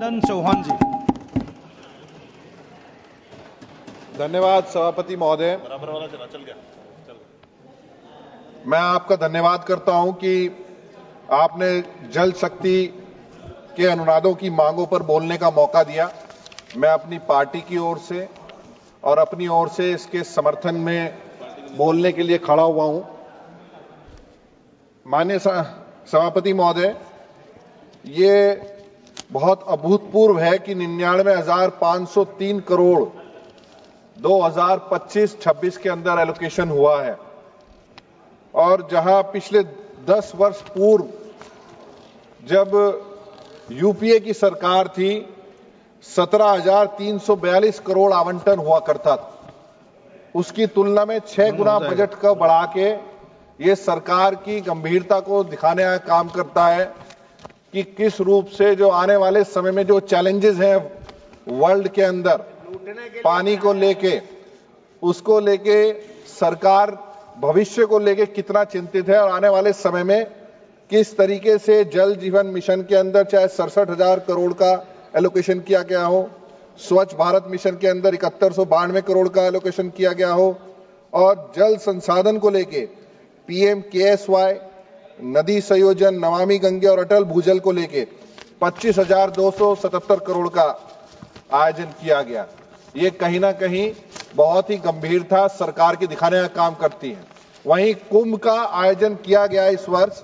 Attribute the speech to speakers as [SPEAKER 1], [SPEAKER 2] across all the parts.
[SPEAKER 1] मदन चौहान जी।
[SPEAKER 2] धन्यवाद सभापति महोदय। मैं आपका धन्यवाद करता हूं कि आपने जल शक्ति के अनुनादों की मांगों पर बोलने का मौका दिया। मैं अपनी पार्टी की ओर से और अपनी ओर से इसके समर्थन में बोलने के लिए खड़ा हुआ हूं। माननीय सभापति महोदय, ये बहुत अभूतपूर्व है कि 99,503 करोड़ 2025-26 के अंदर एलोकेशन हुआ है, और जहां पिछले 10 वर्ष पूर्व जब यूपीए की सरकार थी 17,342 करोड़ आवंटन हुआ करता था, उसकी तुलना में 6 गुना बजट का बढ़ा के ये सरकार की गंभीरता को दिखाने का काम करता है कि किस रूप से जो आने वाले समय में जो चैलेंजेस हैं वर्ल्ड के अंदर पानी को लेके, उसको लेके सरकार भविष्य को लेके कितना चिंतित है, और आने वाले समय में किस तरीके से जल जीवन मिशन के अंदर चाहे 67,000 करोड़ का एलोकेशन किया गया हो, स्वच्छ भारत मिशन के अंदर 7192 करोड़ का एलोकेशन किया गया हो, और जल संसाधन को लेके PMKSY, नदी संयोजन, नमामि गंगे और अटल भूजल को लेके 25,277 करोड़ का आयोजन किया गया। ये कहीं ना कहीं बहुत ही गंभीरता सरकार की दिखाने का काम करती है। वहीं कुंभ का आयोजन किया गया इस वर्ष,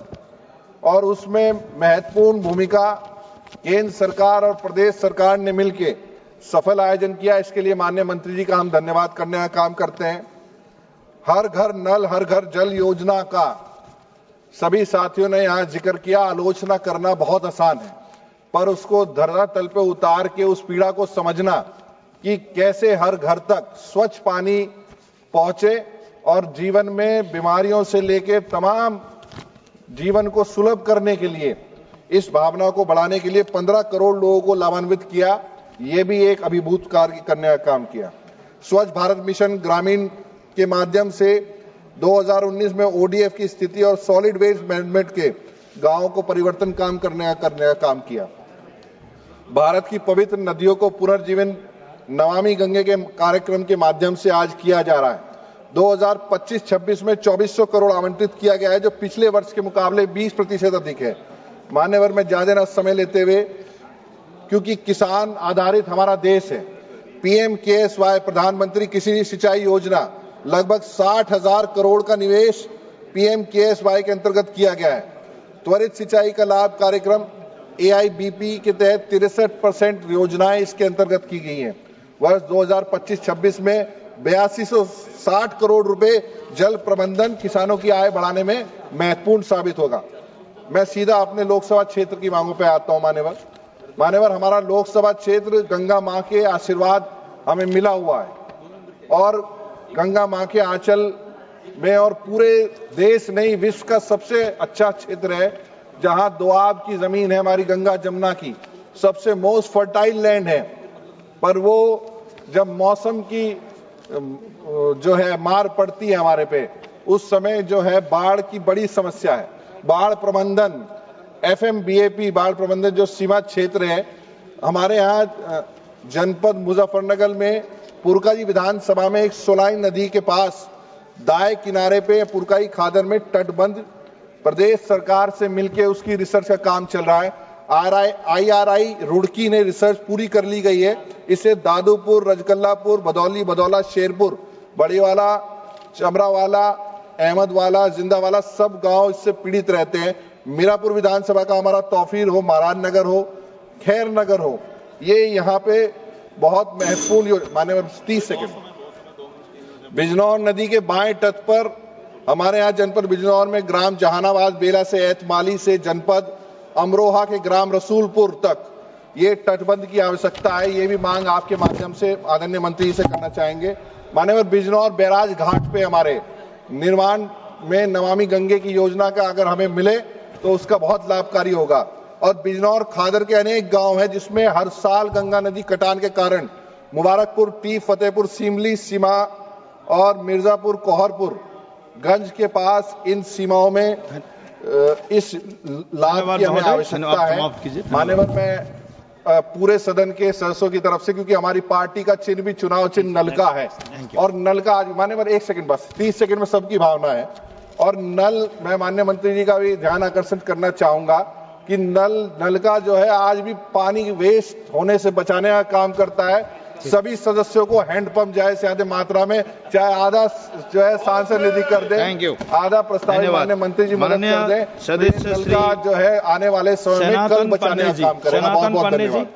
[SPEAKER 2] और उसमें महत्वपूर्ण भूमिका केंद्र सरकार और प्रदेश सरकार ने मिलकर सफल आयोजन किया। इसके लिए माननीय मंत्री जी का हम धन्यवाद करने का काम करते हैं। हर घर नल हर घर जल योजना का सभी साथियों ने यहां जिक्र किया। आलोचना करना बहुत आसान है, पर उसको धरातल पे उतार के उस पीड़ा को समझना कि कैसे हर घर तक स्वच्छ पानी पहुंचे और जीवन में बीमारियों से लेकर तमाम जीवन को सुलभ करने के लिए इस भावना को बढ़ाने के लिए 15 करोड़ लोगों को लाभान्वित किया। ये भी एक अभिभूत कार्य करने का काम किया। स्वच्छ भारत मिशन ग्रामीण के माध्यम से 2019 में ODF की स्थिति और सॉलिड वेस्ट मैनेजमेंट के गांवों को परिवर्तन करने का काम किया। भारत की पवित्र नदियों को पुनर्जीवन नमामि गंगे के कार्यक्रम के माध्यम से आज किया जा रहा है। 2025-26 में 2400 करोड़ आवंटित किया गया है, जो पिछले वर्ष के मुकाबले 20% अधिक है। मान्यवर, मैं ज्यादा न समय लेते हुए, क्योंकि किसान आधारित हमारा देश है, PMKSY प्रधानमंत्री कृषि सिंचाई योजना लगभग 60,000 करोड़ का निवेश PMKSY के अंतर्गत किया गया है। त्वरित सिंचाई का लाभ कार्यक्रम AIBP के तहत 63% योजनाएं इसके अंतर्गत की गई हैं। वर्ष 2025-26 में 8260 करोड़ रुपए जल प्रबंधन किसानों की आय बढ़ाने में महत्वपूर्ण साबित होगा। मैं सीधा अपने लोकसभा क्षेत्र की मांगों पर आता हूं। मान्यवर, हमारा लोकसभा क्षेत्र गंगा मां के आशीर्वाद हमें मिला हुआ है, और गंगा मां के आंचल में और पूरे देश नहीं विश्व का सबसे अच्छा क्षेत्र है, जहां दोआब की जमीन है हमारी गंगा जमुना की, सबसे मोस्ट फर्टाइल लैंड है। पर वो जब मौसम की जो है मार पड़ती है हमारे पे, उस समय जो है बाढ़ की बड़ी समस्या है। बाढ़ प्रबंधन FMBAP बाढ़ प्रबंधन जो सीमा क्षेत्र है, हमारे यहाँ जनपद मुजफ्फरनगर में पुरकाई विधानसभा में एक सोलाई नदी के पास दाएं किनारे पे पुरकाई खादर में तटबंध प्रदेश सरकार से मिलकर उसकी रिसर्च का काम चल रहा है। IRI रुड़की ने रिसर्च पूरी कर ली गई है। इसे दादूपुर, रजकल्लापुर, भदौली, बदौला, शेरपुर, बड़ीवाला, चमरावाला, अहमदवाला, जिंदावाला सब गांव इससे पीड़ित रहते हैं। मीरापुर विधानसभा का हमारा तौफीर हो, महाराज नगर हो, खैर नगर हो, ये यहाँ पे बहुत महत्वपूर्ण। माने 30 सेकंड। बिजनौर नदी के बाएं तट पर हमारे यहाँ जनपद बिजनौर में ग्राम जहानाबाद बेला से एतमाली से जनपद अमरोहा के ग्राम रसूलपुर तक ये तटबंध की आवश्यकता है। ये भी मांग आपके माध्यम से आदरणीय मंत्री से करना चाहेंगे। मान्यवर, बिजनौर बैराज घाट पे हमारे निर्माण में नमामि गंगे की योजना का अगर हमें मिले तो उसका बहुत लाभकारी होगा। और बिजनौर खादर के अनेक गांव हैं जिसमें हर साल गंगा नदी कटान के कारण मुबारकपुर, टी फतेहपुर, सीमली सीमा और मिर्जापुर, कोहरपुर गंज के पास इन सीमाओं में इस लाभ की हमें आवश्यकता है। मान्यवर, मैं पूरे सदन के सदस्यों की तरफ से, क्योंकि हमारी पार्टी का चिन्ह भी चुनाव चिन्ह नल का है और नल का आज मान्य 1 सेकंड बस 30 सेकंड में सबकी भावना है। और नल, मैं माननीय मंत्री जी का भी ध्यान आकर्षण करना चाहूंगा कि नल का जो है आज भी पानी वेस्ट होने से बचाने का काम करता है। सभी सदस्यों को हैंडपंप ज्यादा से ज्यादा मात्रा में, चाहे आधा जो है सांसद निधि कर दे, आधा प्रस्तावित माननीय मंत्री जी मदद कर दे, नल का जो है आने वाले समय में कल बचाने का काम करेगा। बहुत बहुत धन्यवाद।